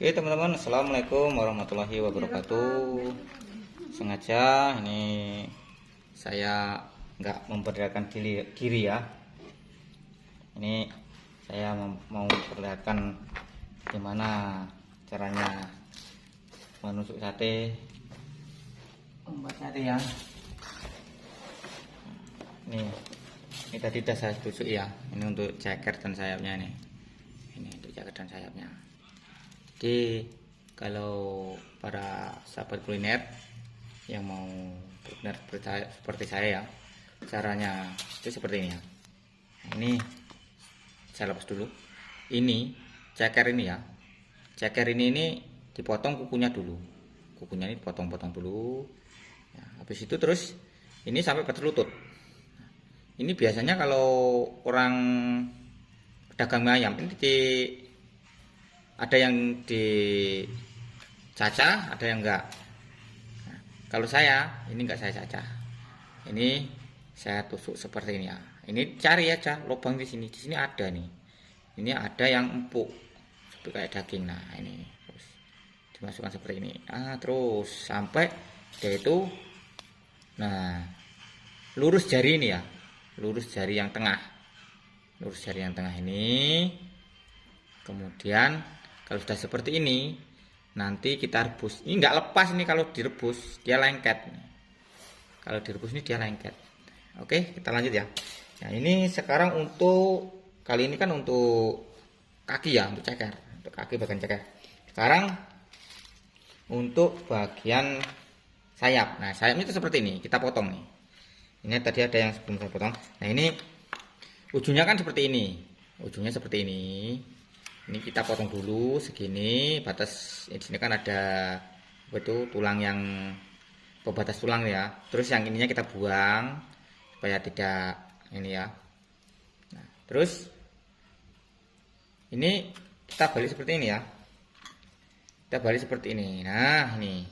Oke teman-teman, assalamualaikum warahmatullahi wabarakatuh. Sengaja ini saya nggak memperlihatkan diri ya. Ini saya mau memperlihatkan gimana caranya menusuk sate, membuat sate ya. Ini tadi sudah saya tusuk ya. Ini untuk ceker dan sayapnya nih. Ini untuk ceker dan sayapnya. Jadi kalau para sahabat kuliner yang mau benar seperti saya ya, caranya itu seperti ini ya. Ini saya lepas dulu. Ini ceker ini ya. Ceker ini dipotong kukunya dulu. Kukunya ini dipotong-potong dulu. Ya, habis itu terus ini sampai berlutut. Ini biasanya kalau orang pedagang mie ayam ini ada yang dicacah, ada yang enggak. Nah, kalau saya ini enggak saya cacah. Ini saya tusuk seperti ini ya. Ini cari aja lubang di sini. Di sini ada nih. Ini ada yang empuk seperti kayak daging. Nah, ini terus dimasukkan seperti ini. Ah, terus sampai dia itu nah, lurus jari ini ya. Lurus jari yang tengah. Lurus jari yang tengah ini. Kemudian kalau sudah seperti ini, nanti kita rebus. Ini nggak lepas ini kalau direbus, dia lengket. Kalau direbus ini dia lengket. Oke, kita lanjut ya. Nah, ini sekarang untuk kali ini kan untuk kaki ya, untuk ceker, untuk kaki bagian ceker. Sekarang untuk bagian sayap. Nah, sayapnya itu seperti ini, kita potong nih. Ini tadi ada yang sebelum saya potong. Nah, ini ujungnya kan seperti ini. Ujungnya seperti ini. Ini kita potong dulu segini batas. Di sini kan ada apa itu tulang yang pembatas tulang ya. Terus yang ininya kita buang supaya tidak ini ya. Nah, terus ini kita balik seperti ini ya. Kita balik seperti ini. Nah, ini.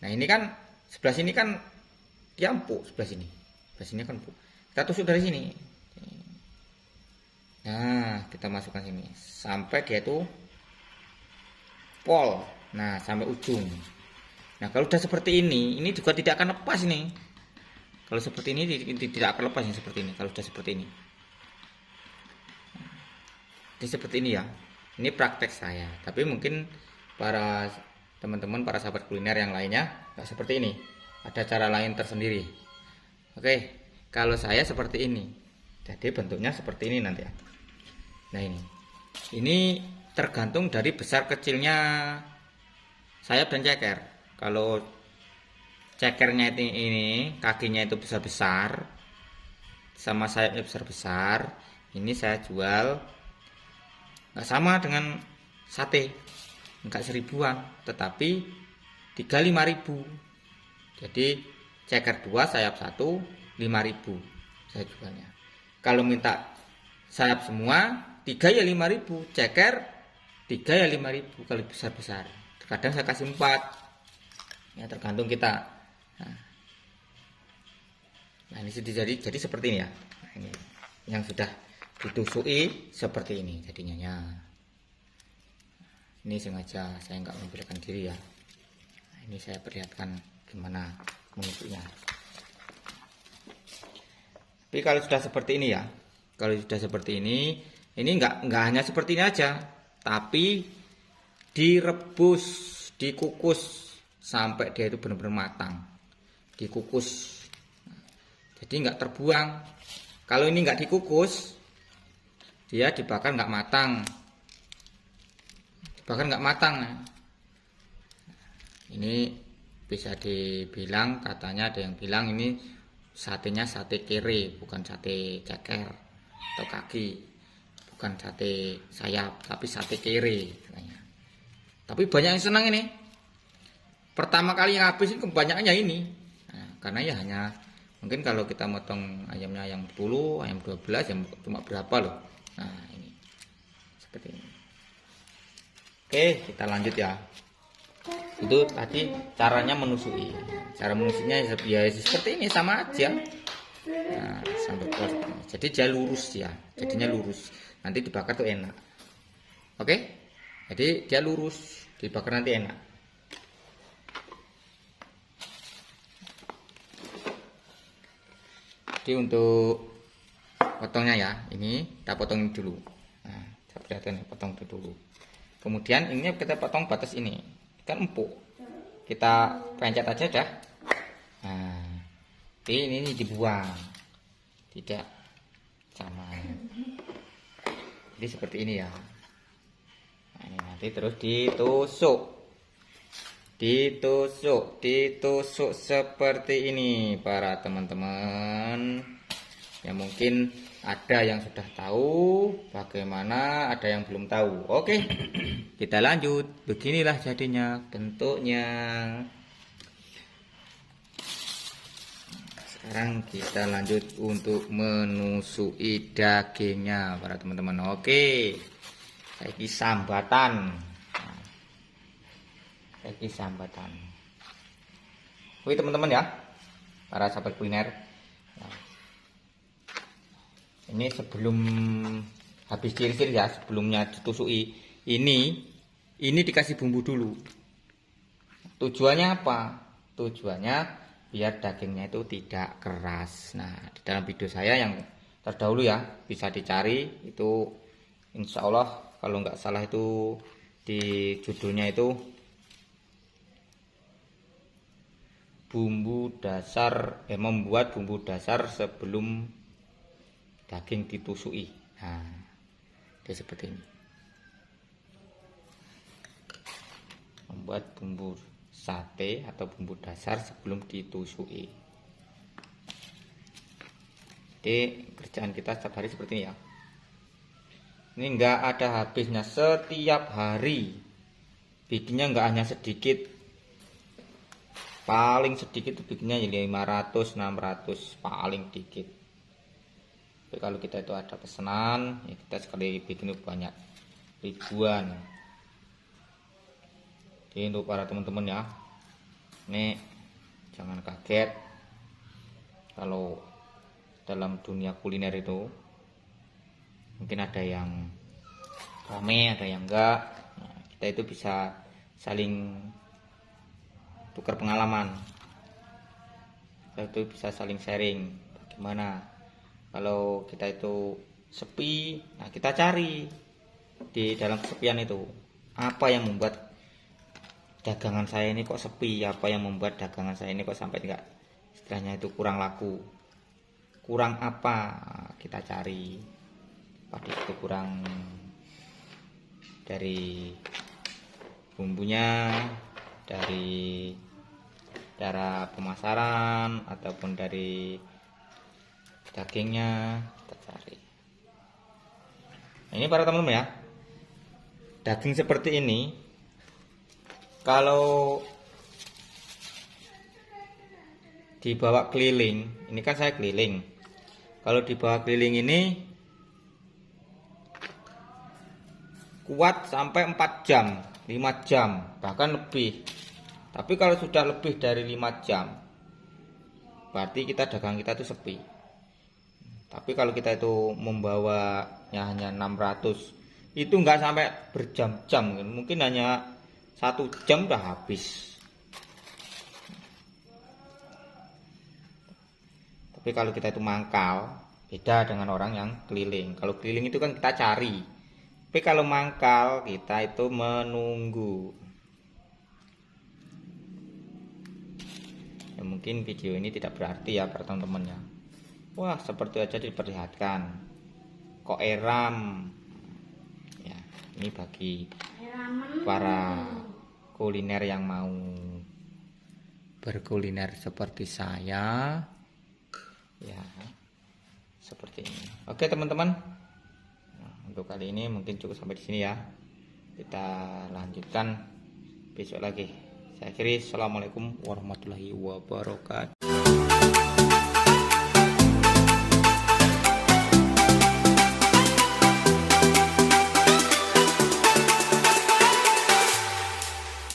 Nah, ini kan sebelah sini kan dia empuk sebelah sini. Sebelah sini kan empuk. Kita tusuk dari sini. Nah, kita masukkan sini sampai dia itu pol. Nah, sampai ujung. Nah, kalau udah seperti ini juga tidak akan lepas nih. Kalau seperti ini tidak akan lepas yang seperti ini. Kalau udah seperti ini. Jadi seperti ini ya. Ini praktek saya. Tapi mungkin para teman-teman, para sahabat kuliner yang lainnya nggak seperti ini. Ada cara lain tersendiri. Oke, kalau saya seperti ini. Jadi bentuknya seperti ini nanti ya. Nah, ini tergantung dari besar kecilnya sayap dan ceker. Kalau cekernya ini kakinya itu besar-besar sama sayapnya besar-besar, ini saya jual nggak sama dengan sate, nggak 1000-an, tetapi 35.000. Jadi ceker 2 sayap 1 5.000 saya jualnya. Kalau minta sayap semua 3 ya 5.000, ceker 3 ya 5.000 kalau besar-besar. Terkadang saya kasih 4. Ya tergantung kita. Nah, ini jadi seperti ini ya. Nah, ini yang sudah ditusui seperti ini jadinya ya. Ini sengaja saya nggak memperlihatkan diri ya. Nah, ini saya perlihatkan gimana menusuknya. Tapi kalau sudah seperti ini ya, kalau sudah seperti ini nggak hanya seperti ini aja, tapi direbus, dikukus sampai dia itu benar-benar matang, dikukus. Jadi nggak terbuang. Kalau ini nggak dikukus, dia dibakar nggak matang, Ini bisa dibilang, katanya ada yang bilang ini satenya sate kere, bukan sate ceker atau kaki, bukan sate sayap, tapi sate kere katanya. Tapi banyak yang senang ini. Pertama kali yang habis ini kebanyakannya ini. Nah, karena ya hanya mungkin kalau kita motong ayamnya yang 10, ayam 12 yang cuma berapa loh. Nah, ini seperti ini. Oke, kita lanjut ya. Itu tadi caranya menusui. Cara menusuknya ya seperti ini, sama aja. Nah, sampai keluar. Jadi dia lurus ya, jadinya lurus. Nanti dibakar tuh enak. Oke, jadi dia lurus. dibakar nanti enak. Jadi untuk potongnya ya, ini kita potong dulu. Nah, perhatikan ya, potong dulu. Kemudian ini kita potong batas ini, kan empuk. Kita pencet aja dah. Nah, ini dibuang, tidak sama. Jadi seperti ini ya. Nah, ini nanti terus ditusuk seperti ini para teman-teman. Ya mungkin ada yang sudah tahu bagaimana, ada yang belum tahu. Oke, kita lanjut. Beginilah jadinya bentuknya. Sekarang kita lanjut untuk menusui dagingnya para teman-teman. Oke, saiki sambatan. Saiki sambatan. Oke teman-teman ya, para sahabat kuliner. Nah, ini sebelum habis ciri-ciri ya, sebelumnya ditusui ini dikasih bumbu dulu. Tujuannya apa? Tujuannya biar dagingnya itu tidak keras. Nah, di dalam video saya yang terdahulu ya, bisa dicari itu, insya Allah kalau nggak salah itu di judulnya itu membuat bumbu dasar sebelum daging ditusui. Nah, dia seperti ini. Membuat bumbu sate atau bumbu dasar sebelum ditusui. Jadi kerjaan kita setiap hari seperti ini ya. Ini enggak ada habisnya, setiap hari bikinnya enggak hanya sedikit. Paling sedikit bikinnya 500 600 paling dikit. Tapi kalau kita itu ada pesanan ya kita sekali bikin banyak ribuan. Jadi untuk para teman-teman ya, ini jangan kaget kalau dalam dunia kuliner itu mungkin ada yang rame, ada yang enggak. Nah, kita itu bisa saling tukar pengalaman. Kita itu bisa saling sharing bagaimana kalau kita itu sepi. Nah, kita cari di dalam kesepian itu apa yang membuat dagangan saya ini kok sepi, apa yang membuat dagangan saya ini kok sampai enggak, istilahnya itu kurang laku, kurang apa. Kita cari pada itu kurang dari bumbunya, dari cara pemasaran ataupun dari dagingnya kita cari. Nah, ini para teman-teman ya, daging seperti ini kalau dibawa keliling, ini kan saya keliling, kalau dibawa keliling ini kuat sampai 4 jam 5 jam bahkan lebih. Tapi kalau sudah lebih dari 5 jam berarti dagang kita itu sepi. Tapi kalau kita itu membawanya hanya 600, itu enggak sampai berjam-jam, mungkin hanya 1 jam udah habis. Tapi kalau kita itu mangkal, beda dengan orang yang keliling. Kalau keliling itu kan kita cari, tapi kalau mangkal kita itu menunggu. Ya, mungkin video ini tidak berarti ya para teman-teman ya. Wah, seperti aja diperlihatkan kok eram ya. Ini bagi para kuliner yang mau berkuliner seperti saya ya, seperti ini. Oke teman-teman, nah, untuk kali ini mungkin cukup sampai di sini ya. Kita lanjutkan besok lagi. Saya akhiri, assalamualaikum warahmatullahi wabarakatuh.